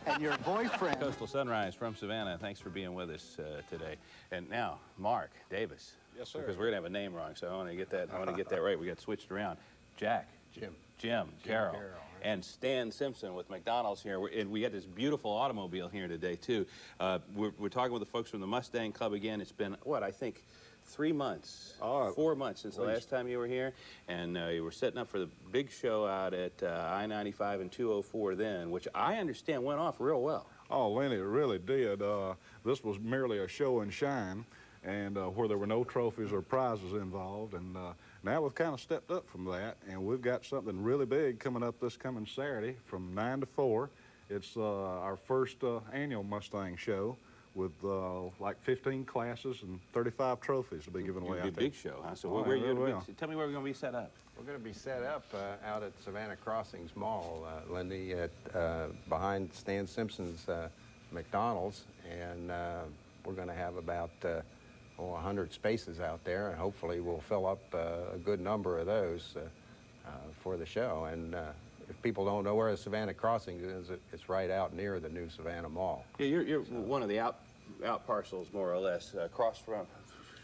and your boyfriend. Coastal Sunrise from Savannah. Thanks for being with us today. And now, Mark Davis. Yes, sir. Because we're gonna have a name wrong, so I want to get that. I want to get that right. We got switched around. Jack. Jim Carroll. Carroll, right. And Stan Simpson with McDonald's here. And we got this beautiful automobile here today, too. We're talking with the folks from the Mustang Club again. It's been, what, I think 3 months, 4 months since the last time you were here. And you were setting up for the big show out at I-95 and 204 then, which I understand went off real well. Oh, Lenny, it really did. This was merely a show and shine, and where there were no trophies or prizes involved. And now we've kind of stepped up from that, and we've got something really big coming up this coming Saturday from 9 to 4. It's our first annual Mustang show with like 15 classes and 35 trophies to be given away out there. It'll be a big show, huh? So Oh, where yeah, you really tell me where we're going to be set up. We're going to be set up out at Savannah Crossings Mall, Lindy, at behind Stan Simpson's McDonald's, and we're going to have about 100 spaces out there, and hopefully we'll fill up a good number of those for the show. And if people don't know where the Savannah Crossings is, it's right out near the new Savannah Mall. Yeah, you're one of the out parcels, more or less, across from,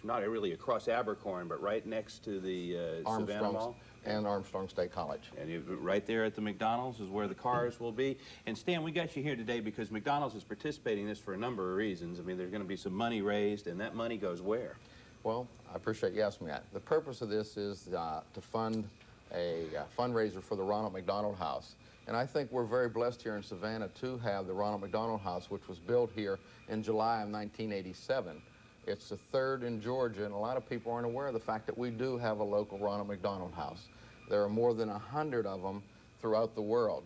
not really across Abercorn, but right next to the Savannah Mall. And Armstrong State College. And right there at the McDonald's is where the cars will be. And Stan, we got you here today because McDonald's is participating in this for a number of reasons. I mean, there's going to be some money raised, and that money goes where? Well, I appreciate you asking me that. The purpose of this is to fund a fundraiser for the Ronald McDonald House. And I think we're very blessed here in Savannah to have the Ronald McDonald House, which was built here in July of 1987. It's the third in Georgia, and a lot of people aren't aware of the fact that we do have a local Ronald McDonald House. There are more than 100 of them throughout the world.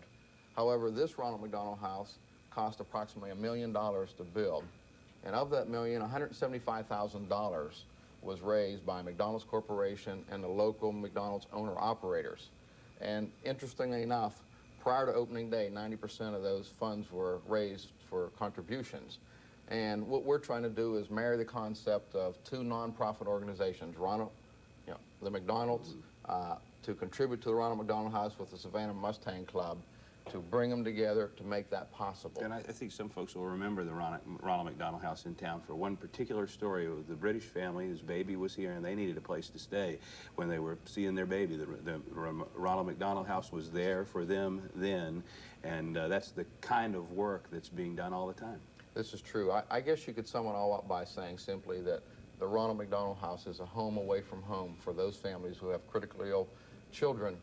However, this Ronald McDonald House cost approximately $1 million to build. And of that million, $175,000 was raised by McDonald's Corporation and the local McDonald's owner-operators. And interestingly enough, prior to opening day, 90% of those funds were raised for contributions. And what we're trying to do is marry the concept of two nonprofit organizations, the McDonald's, to contribute to the Ronald McDonald House with the Savannah Mustang Club, to bring them together to make that possible. And I think some folks will remember the Ronald McDonald House in town for one particular story of the British family whose baby was here and they needed a place to stay when they were seeing their baby. The Ronald McDonald House was there for them then, and that's the kind of work that's being done all the time. This is true. I guess you could sum it all up by saying simply that the Ronald McDonald House is a home away from home for those families who have critically ill children,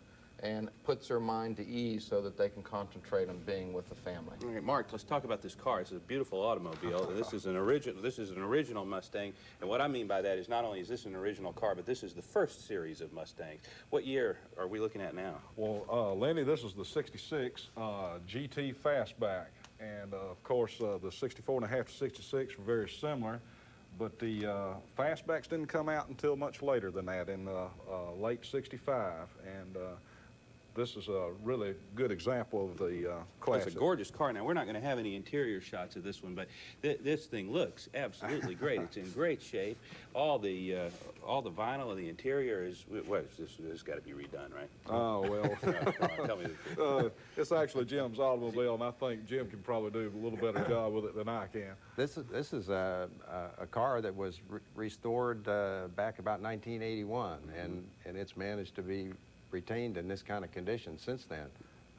and puts their mind to ease so that they can concentrate on being with the family. All right, Mark, let's talk about this car. This is a beautiful automobile. This is an original Mustang, and what I mean by that is not only is this an original car, but this is the first series of Mustangs. What year are we looking at now? Well, Lenny, this is the 66 GT Fastback, and of course the 64.5 to 66 were very similar, but the Fastbacks didn't come out until much later than that, in late 65, and this is a really good example of the classic. It's a gorgeous car. Now, we're not going to have any interior shots of this one, but this thing looks absolutely great. It's in great shape. All the vinyl of the interior is, what is this? This has got to be redone, right? Oh, well. Tell me the truth. It's actually Jim's automobile, and I think Jim can probably do a little better job with it than I can. This is a car that was restored back about 1981, and it's managed to be retained in this kind of condition since then.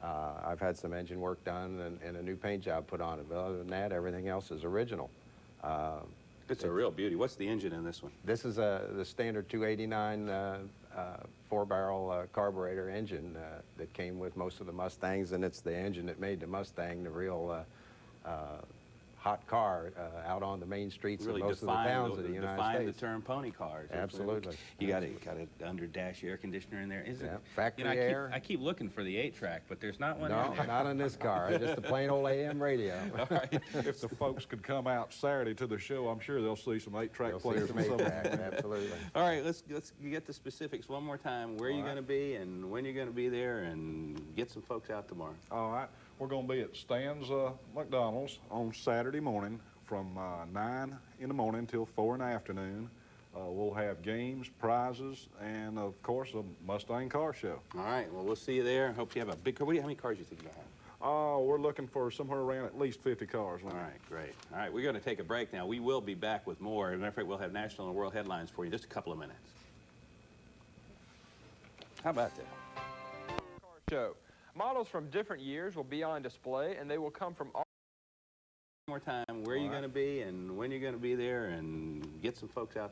I've had some engine work done and a new paint job put on it, but other than that, everything else is original. It's a real beauty. What's the engine in this one? This is the standard 289 four-barrel carburetor engine that came with most of the Mustangs, and it's the engine that made the Mustang the real hot car out on the main streets of most of the towns of the United States. Define the term pony cars. Absolutely. You got an under dash air conditioner in there. Is it? Factory air. I keep looking for the 8-track, but there's not one. No, in there. not in this car. Just a plain old AM radio. All right. If the folks could come out Saturday to the show, I'm sure they'll see some 8-track players. Absolutely. All right, let's get the specifics one more time. Where you're going to be and when you're going to be there, and get some folks out tomorrow. All right. We're going to be at Stan's McDonald's on Saturday morning from 9 in the morning till 4 in the afternoon. We'll have games, prizes, and, of course, a Mustang car show. All right. Well, we'll see you there. Hope you have a big car. How many cars do you think you're going to have? We're looking for somewhere around at least 50 cars. All right, great. All right, we're going to take a break now. We will be back with more. As a matter of fact, we'll have national and world headlines for you in just a couple of minutes. How about that? Car show. Models from different years will be on display, and they will come from all. One more time, where you're going to be and when you're going to be there, and get some folks out there.